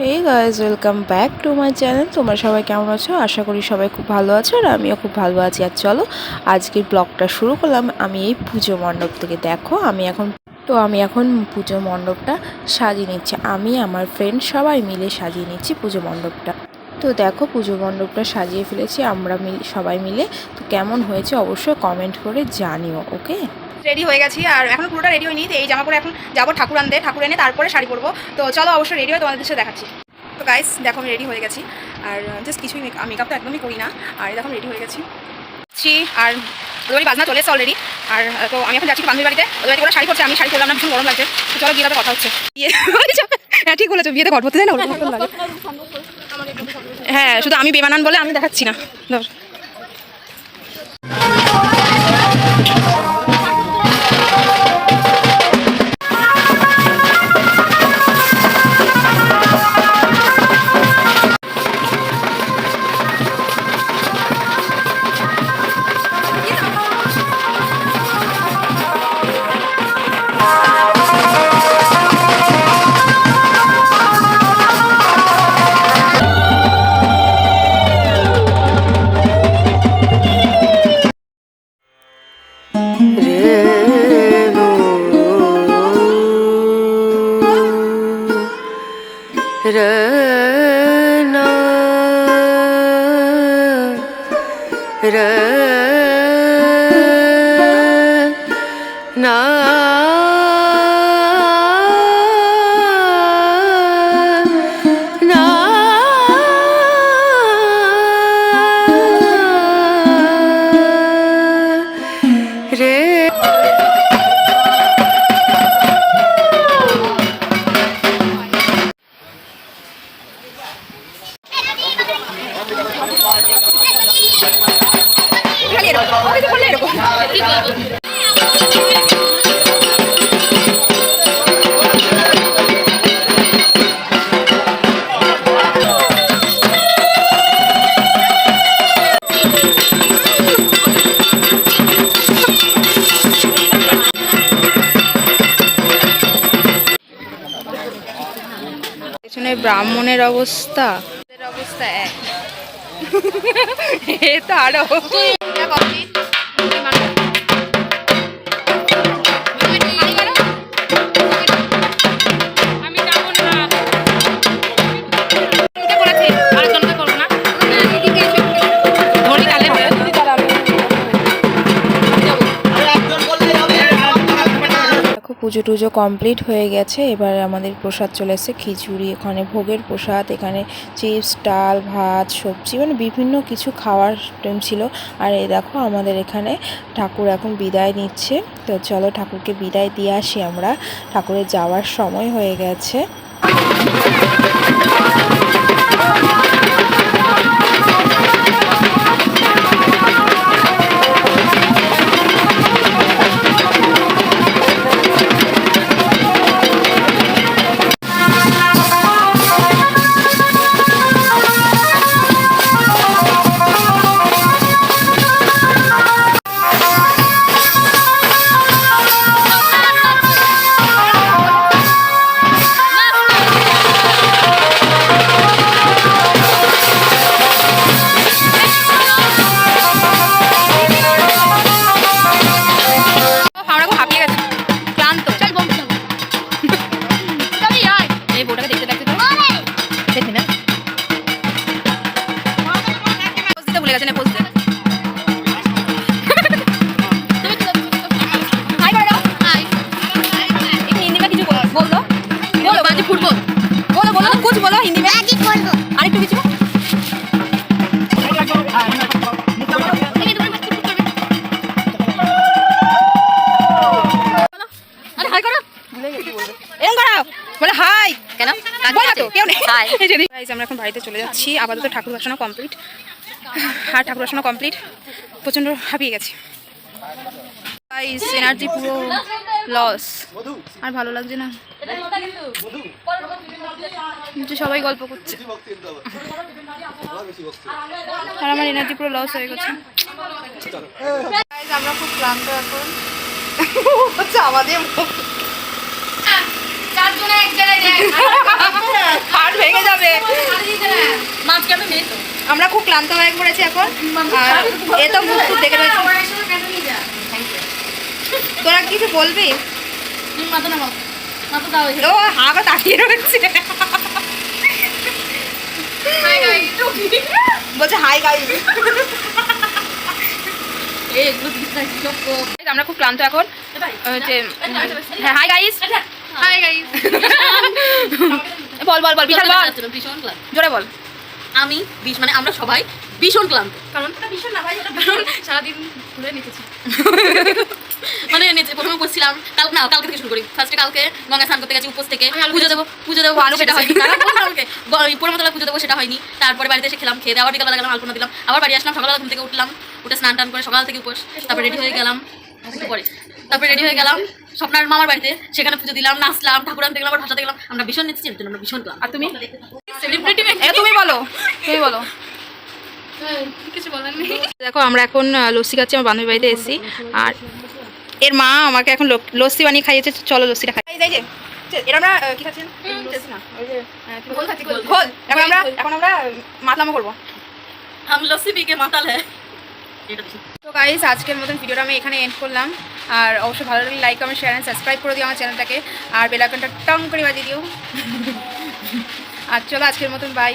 Hey guys, welcome back to my channel. তোমরা সবাই কেমন আছো? আশা করি সবাই খুব ভালো আছো, আর আমিও খুব ভালো আছি। আর চলো আজকের ব্লগটা শুরু করলাম আমি এই পুজো মণ্ডপ থেকে। দেখো আমি এখন পুজো মণ্ডপটা সাজিয়ে নিচ্ছি। আমি আমার ফ্রেন্ড সবাই মিলে সাজিয়ে নিচ্ছি পুজো মণ্ডপটা। তো দেখো পুজো মণ্ডপটা সাজিয়ে ফেলেছি আমরা সবাই মিলে। তো কেমন হয়েছে অবশ্যই কমেন্ট করে জানিও। ওকে, রেডি হয়ে গেছি, আর এখন পুরোটা রেডি হয়নি। তো এই জামা পরে এখন যাবো ঠাকুর আনতে, ঠাকুর এনে তারপরে শাড়ি পরবো। তো চলো অবশ্যই রেডি হয়ে তোমাদের সাথে দেখাচ্ছি। তো গাইস দেখো আমি রেডি হয়ে গেছি, আর জাস্ট কিছুই মেকআপ তো একদমই করি না। আর দেখো রেডি হয়ে গেছি, আর ওদের বাড়ি বাজনা চলে এসছে অলরেডি। আর তো আমি এখন যাচ্ছি বান্ধবীর বাড়িতে, ওদের বাড়িতে ওরা শাড়ি পরছে, আমি শাড়ি পরলাম না, ভীষণ গরম লাগছে। তো চলো গিয়ে কথা হচ্ছে। হ্যাঁ ঠিক বলেছো, বিয়েতে ঘট পড়তে যায় না ওরকম লাগে। হ্যাঁ শুধু আমি বেমানান বলে আমি দেখাচ্ছি না। ধর পেছনে ব্রাহ্মণের অবস্থা এক। এ তো আরো পুজো টুজো কমপ্লিট হয়ে গেছে। এবার আমাদের প্রসাদ চলে এসেছে, খিচুড়ি, এখানে ভোগের প্রসাদ, এখানে চিপস, ডাল, ভাত, সবজি, মানে বিভিন্ন কিছু খাওয়ার টাইম ছিল। আর এই দেখো আমাদের এখানে ঠাকুর এখন বিদায় নিচ্ছে। তো চলো ঠাকুরকে বিদায় দিয়ে আসি আমরা, ঠাকুরের যাওয়ার সময় হয়ে গেছে। আমরা এখন বাড়িতে চলে যাচ্ছি। আপাতত ঠাকুর বাসনা কমপ্লিট, আর ঠাকুর বাসনা কমপ্লিট, প্রচন্ড হাঁপিয়ে গেছি। এনার্জি পুরো লস, আর ভালো লাগছে না। সবাই গল্প করছে আর আমার এনার্জি পুরো লস হয়ে গেছে। আমরা খুব ক্লান্ত এখন। আমাদের হাড় ভেঙে যাবে। আজকে আমি নেই তো। আমরা খুব ক্লান্ত হয়ে পড়েছি এখন। আর এ তো মুখ টুক দেখে রয়েছে। তোরা কিছু বলবি? মাথা নামাও, মাথা দাও এখানে। ও হা করে তাকিয়ে রয়েছে, হাই গাইস, বলছে হাই গাইস। এই এগুলো দিস না সব তো। আমরা খুব ক্লান্ত এখন। যে হ্যাঁ হাই গাইস, হাই গাইস। বল বল বল বিশাল বল, ভীষণ ক্লান্ত। জোরে বল। আমি মানে আমরা সবাই ভীষণ ক্লান্ত। কারণ ভীষণ না ভাই, সারাদিন ঘুরে নিতেছি। মানে নিচে প্রথমে বসছিলাম, কালকে থেকে শুরু করি। ফার্স্টে কালকে গঙ্গা স্নান করতে গেছি উপোস থেকে, পুজো দেবো আলু সেটা হয়নি, পুরোমতলা পুজো দেবো সেটা হয়নি। তারপরে বাড়িতে এসে খেলাম, খেয়ে আবার বিকালবেলা গেলাম আলপনা দিলাম, আবার বাড়ি আসলাম, সকালবেলা ঘুম থেকে উঠলাম, উঠে স্নান টান করে সকাল থেকে উপোস, তারপরে রেডি হয়ে গেলাম। স্বপ্নার মামার বাড়িতে, সেখানে পুজো দিলাম, নাচলাম, ঠাকুর আনতে গেলাম, আবার ভাষাতে গেলাম। আমরা ভীষণ নেচেছি, এর জন্য আমরা ভীষণ ক্লান্ত। আর তুমি? সেলিব্রিটি তুমি বলো, তুমি বলো। কিছু বলার নেই। দেখো আমরা এখন লস্যি খাচ্ছি, আমার বান্ধবীর বাড়িতে এসেছি। আর এর মা আমাকে এখন লস্যি বানিয়ে খাইয়েছে, চলো লস্যিটা খাই। এই যে এর আমরা কি খাচ্ছি না, ওই যে ঘোল। এখন আমরা মাতলামো করবো। हम लस्सी पी के माताल है। তো গাইস আজকের মতন ভিডিওটা আমি এখানে এন্ড করলাম। আর অবশ্যই ভালো লাগলে like comment share and subscribe করে দিও আমার চ্যানেলটাকে, আর বেল আইকনটা টং করে বাজিয়ে দিও। আর চলো আজকের মতন বাই।